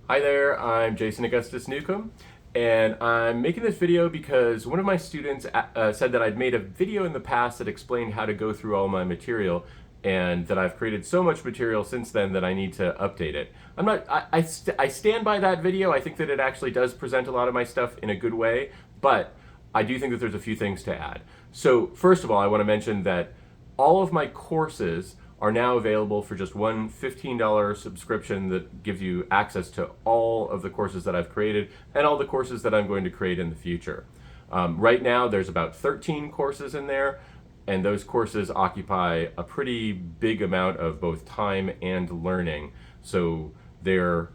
Hi there, I'm Jason Augustus Newcomb, and I'm making this video because one of my students said that I'd made a video in the past that explained how to go through all my material, and that I've created so much material since then that I need to update it. I'm not, I stand by that video. I think that it actually does present a lot of my stuff in a good way, but I do think that there's a few things to add. So first of all, I want to mention that all of my courses are now available for just one $15 subscription that gives you access to all of the courses that I've created and all the courses that I'm going to create in the future. Right now, there's about 13 courses in there, and those courses occupy a pretty big amount of both time and learning. So they're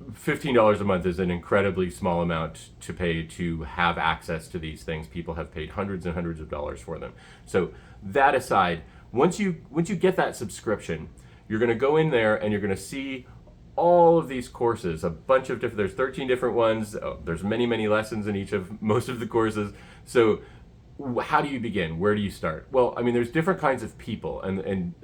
$15 a month is an incredibly small amount to pay to have access to these things. People have paid hundreds and hundreds of dollars for them. So that aside, once you get that subscription, you're going to go in there and you're going to see all of these courses, a bunch of different, there's 13 different ones. There's many lessons in each of most of the courses. So how do you begin? Where do you start? Well, I mean, there's different kinds of people, and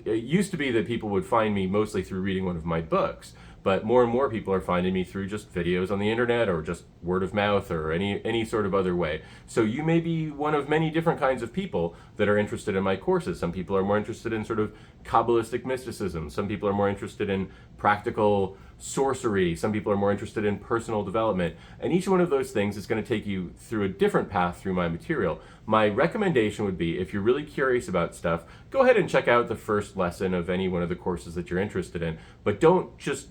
it used to be that people would find me mostly through reading one of my books, but more and more people are finding me through just videos on the internet or just word of mouth or any sort of other way. So you may be one of many different kinds of people that are interested in my courses. Some people are more interested in sort of Kabbalistic mysticism. Some people are more interested in practical sorcery. Some people are more interested in personal development. And each one of those things is going to take you through a different path through my material. My recommendation would be, if you're really curious about stuff, go ahead and check out the first lesson of any one of the courses that you're interested in. But don't just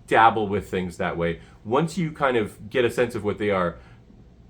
dabble with things that way. Once you kind of get a sense of what they are,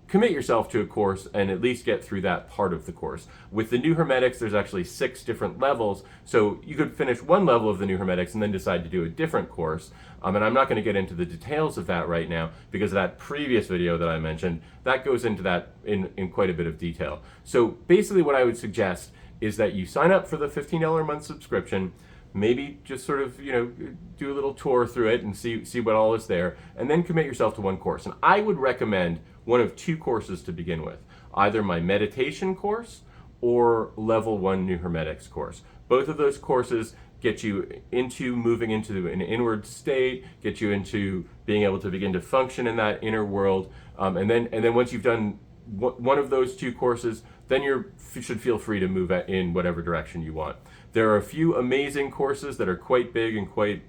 commit yourself to a course and at least get through that part of the course. With the New Hermetics, there's actually 6 different levels, so you could finish one level of the New Hermetics and then decide to do a different course. And I'm not going to get into the details of that right now because that previous video that I mentioned, that goes into that in quite a bit of detail. So basically what I would suggest is that you sign up for the $15 a month subscription, maybe just sort of, do a little tour through it and see what all is there, and then commit yourself to one course. And I would recommend one of 2 courses to begin with, either my meditation course or level 1 New Hermetics course. Both of those courses get you into moving into an inward state, get you into being able to begin to function in that inner world, and then once you've done one of those 2 courses, then you should feel free to move in whatever direction you want. There are a few amazing courses that are quite big and quite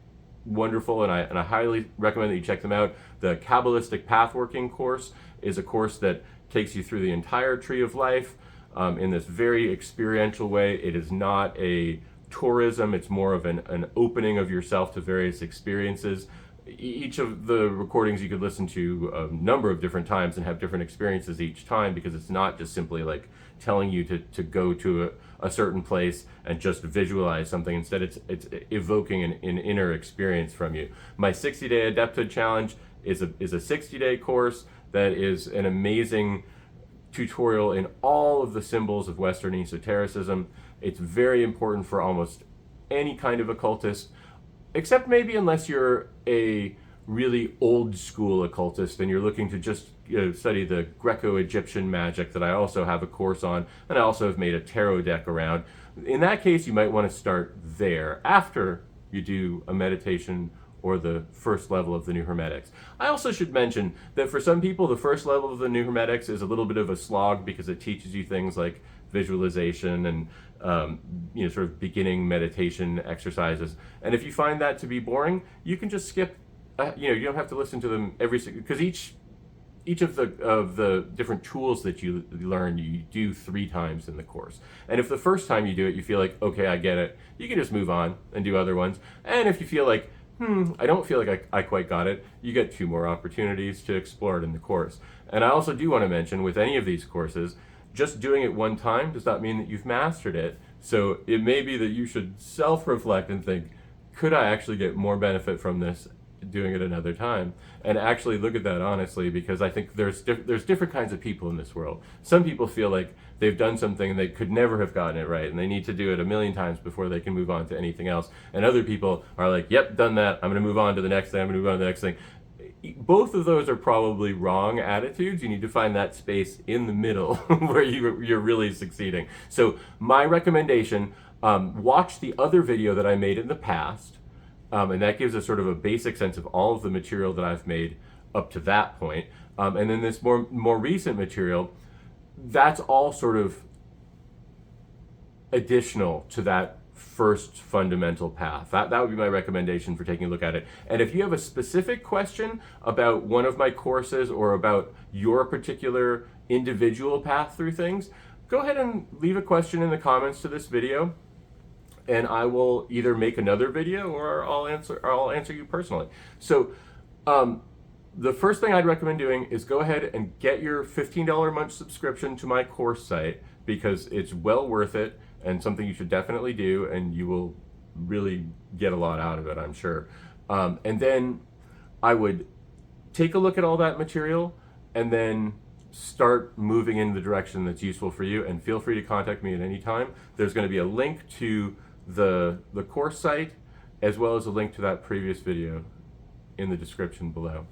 wonderful, and I highly recommend that you check them out. The Kabbalistic Pathworking course is a course that takes you through the entire tree of life in this very experiential way. It is not a tourism, it's more of an opening of yourself to various experiences. Each of the recordings you could listen to a number of different times and have different experiences each time, because it's not just simply like telling you to go to a certain place and just visualize something. Instead, it's evoking an inner experience from you. My 60-day Adepthood Challenge is a 60-day course that is an amazing tutorial in all of the symbols of Western esotericism. It's very important for almost any kind of occultist, except maybe unless you're a really old school occultist and you're looking to just study the Greco-Egyptian magic that I also have a course on, and I also have made a tarot deck around. In that case, you might want to start there after you do a meditation or the first level of the New Hermetics. I also should mention that for some people, the first level of the New Hermetics is a little bit of a slog because it teaches you things like visualization and sort of beginning meditation exercises. And if you find that to be boring, you can just skip. You don't have to listen to them because each of the different tools that you learn, you do 3 times in the course. And if the first time you do it, you feel like, okay, I get it, you can just move on and do other ones. And if you feel like, I don't feel like I quite got it, you get 2 more opportunities to explore it in the course. And I also do want to mention, with any of these courses, just doing it one time does not mean that you've mastered it. So it may be that you should self-reflect and think, could I actually get more benefit from this doing it another time? And actually look at that honestly, because I think there's different kinds of people in this world. Some people feel like they've done something and they could never have gotten it right, and they need to do it a million times before they can move on to anything else. And other people are like, yep, done that, I'm going to move on to the next thing, I'm going to move on to the next thing. Both of those are probably wrong attitudes. You need to find that space in the middle where you're really succeeding. So my recommendation, watch the other video that I made in the past, And that gives us sort of a basic sense of all of the material that I've made up to that point. And then this more recent material, that's all sort of additional to that first fundamental path. That would be my recommendation for taking a look at it. And if you have a specific question about one of my courses or about your particular individual path through things, go ahead and leave a question in the comments to this video, and I will either make another video or I'll answer you personally. So the first thing I'd recommend doing is go ahead and get your $15 a month subscription to my course site, because it's well worth it and something you should definitely do, and you will really get a lot out of it, I'm sure. And then I would take a look at all that material and then start moving in the direction that's useful for you, and feel free to contact me at any time. There's going to be a link to the course site as well as a link to that previous video in the description below.